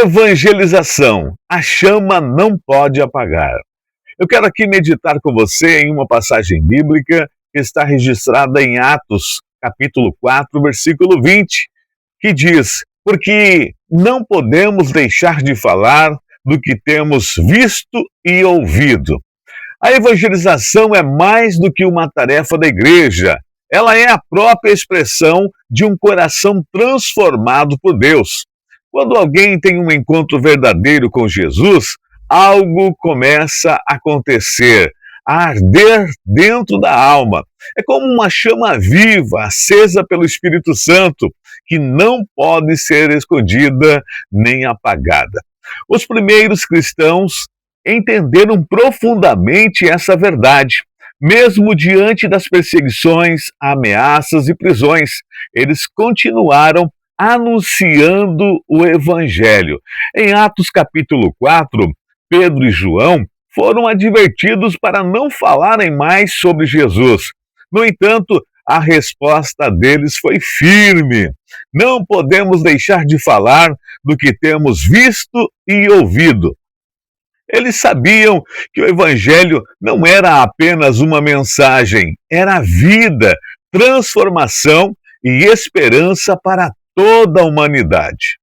Evangelização. A chama não pode apagar. Eu quero aqui meditar com você em uma passagem bíblica que está registrada em Atos, capítulo 4, versículo 20, que diz: porque não podemos deixar de falar do que temos visto e ouvido. A evangelização é mais do que uma tarefa da igreja. Ela é a própria expressão de um coração transformado por Deus. Quando alguém tem um encontro verdadeiro com Jesus, algo começa a acontecer, a arder dentro da alma. É como uma chama viva, acesa pelo Espírito Santo, que não pode ser escondida nem apagada. Os primeiros cristãos entenderam profundamente essa verdade. Mesmo diante das perseguições, ameaças e prisões, eles continuaram anunciando o Evangelho. Em Atos capítulo 4, Pedro e João foram advertidos para não falarem mais sobre Jesus. No entanto, a resposta deles foi firme. Não podemos deixar de falar do que temos visto e ouvido. Eles sabiam que o Evangelho não era apenas uma mensagem, era vida, transformação e esperança para toda a humanidade.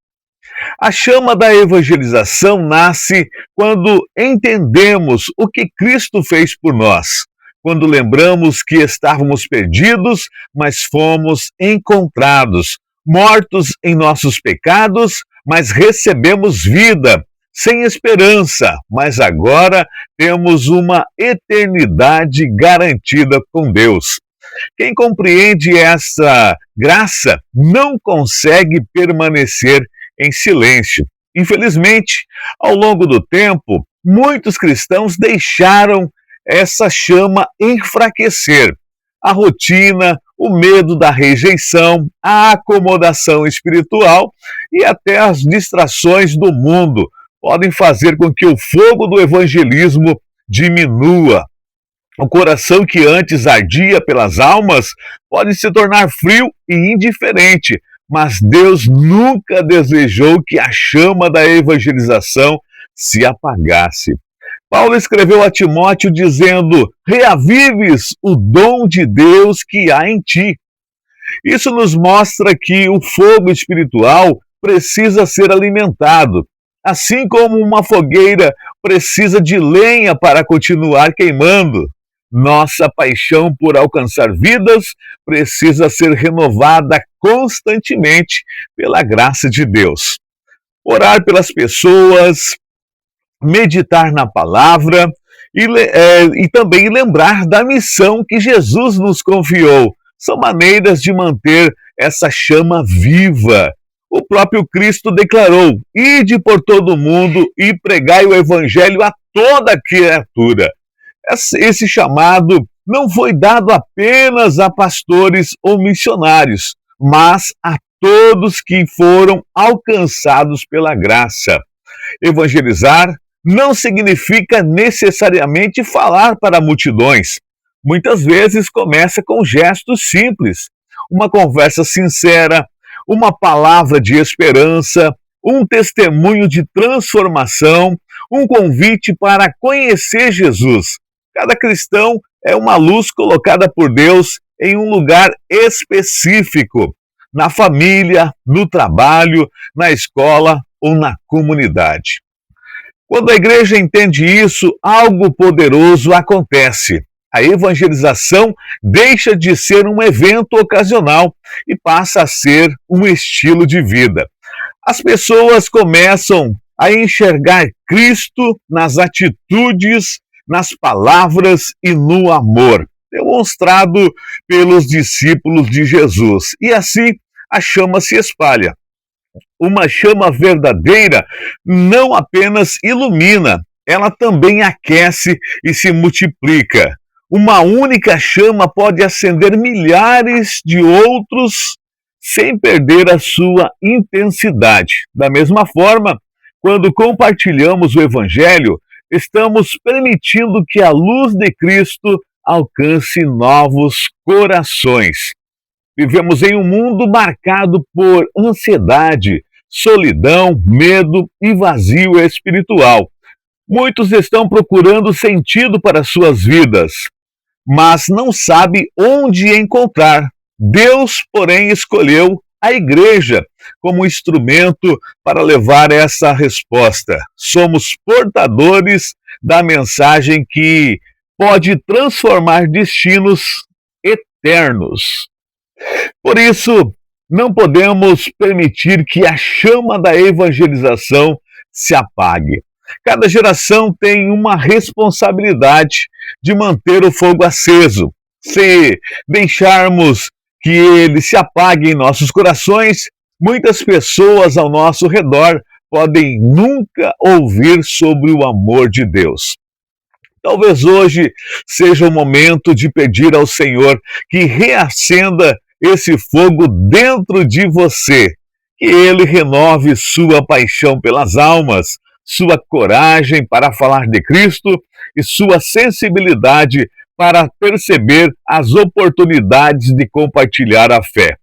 A chama da evangelização nasce quando entendemos o que Cristo fez por nós, quando lembramos que estávamos perdidos, mas fomos encontrados, mortos em nossos pecados, mas recebemos vida, sem esperança, mas agora temos uma eternidade garantida com Deus. Quem compreende essa graça não consegue permanecer em silêncio. Infelizmente, ao longo do tempo, muitos cristãos deixaram essa chama enfraquecer. A rotina, o medo da rejeição, a acomodação espiritual e até as distrações do mundo podem fazer com que o fogo do evangelismo diminua. O coração que antes ardia pelas almas pode se tornar frio e indiferente, mas Deus nunca desejou que a chama da evangelização se apagasse. Paulo escreveu a Timóteo dizendo: reavives o dom de Deus que há em ti. Isso nos mostra que o fogo espiritual precisa ser alimentado, assim como uma fogueira precisa de lenha para continuar queimando. Nossa paixão por alcançar vidas precisa ser renovada constantemente pela graça de Deus. Orar pelas pessoas, meditar na palavra e também lembrar da missão que Jesus nos confiou. São maneiras de manter essa chama viva. O próprio Cristo declarou: ide por todo o mundo e pregai o evangelho a toda criatura. Esse chamado não foi dado apenas a pastores ou missionários, mas a todos que foram alcançados pela graça. Evangelizar não significa necessariamente falar para multidões. Muitas vezes começa com gestos simples, uma conversa sincera, uma palavra de esperança, um testemunho de transformação, um convite para conhecer Jesus. Cada cristão é uma luz colocada por Deus em um lugar específico, na família, no trabalho, na escola ou na comunidade. Quando a igreja entende isso, algo poderoso acontece. A evangelização deixa de ser um evento ocasional e passa a ser um estilo de vida. As pessoas começam a enxergar Cristo nas atitudes, nas palavras e no amor, demonstrado pelos discípulos de Jesus. E assim a chama se espalha. Uma chama verdadeira não apenas ilumina, ela também aquece e se multiplica. Uma única chama pode acender milhares de outros sem perder a sua intensidade. Da mesma forma, quando compartilhamos o Evangelho, estamos permitindo que a luz de Cristo alcance novos corações. Vivemos em um mundo marcado por ansiedade, solidão, medo e vazio espiritual. Muitos estão procurando sentido para suas vidas, mas não sabem onde encontrar. Deus, porém, escolheu a igreja como instrumento para levar essa resposta. Somos portadores da mensagem que pode transformar destinos eternos. Por isso, não podemos permitir que a chama da evangelização se apague. Cada geração tem uma responsabilidade de manter o fogo aceso. Se deixarmos que ele se apague em nossos corações, muitas pessoas ao nosso redor podem nunca ouvir sobre o amor de Deus. Talvez hoje seja o momento de pedir ao Senhor que reacenda esse fogo dentro de você, que Ele renove sua paixão pelas almas, sua coragem para falar de Cristo e sua sensibilidade para perceber as oportunidades de compartilhar a fé.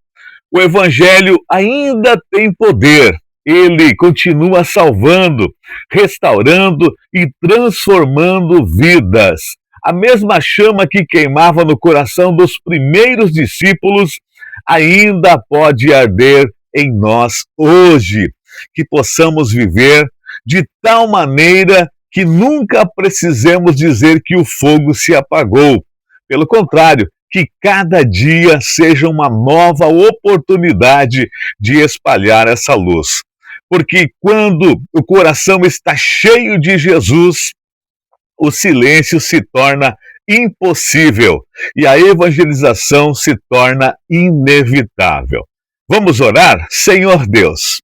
O Evangelho ainda tem poder. Ele continua salvando, restaurando e transformando vidas. A mesma chama que queimava no coração dos primeiros discípulos ainda pode arder em nós hoje. Que possamos viver de tal maneira que nunca precisemos dizer que o fogo se apagou. Pelo contrário, que cada dia seja uma nova oportunidade de espalhar essa luz. Porque quando o coração está cheio de Jesus, o silêncio se torna impossível e a evangelização se torna inevitável. Vamos orar? Senhor Deus,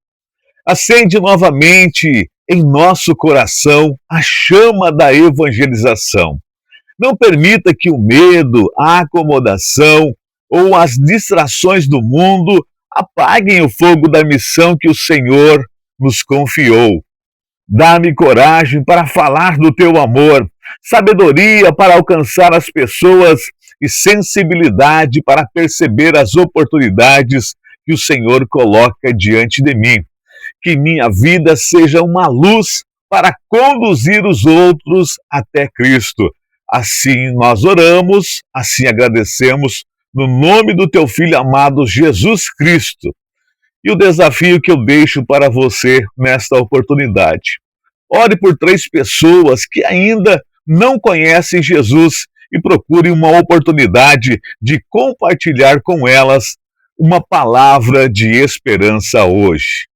acende novamente em nosso coração a chama da evangelização. Não permita que o medo, a acomodação ou as distrações do mundo apaguem o fogo da missão que o Senhor nos confiou. Dá-me coragem para falar do teu amor, sabedoria para alcançar as pessoas e sensibilidade para perceber as oportunidades que o Senhor coloca diante de mim. Que minha vida seja uma luz para conduzir os outros até Cristo. Assim nós oramos, assim agradecemos, no nome do teu Filho amado Jesus Cristo. E o desafio que eu deixo para você nesta oportunidade. Ore por 3 pessoas que ainda não conhecem Jesus e procure uma oportunidade de compartilhar com elas uma palavra de esperança hoje.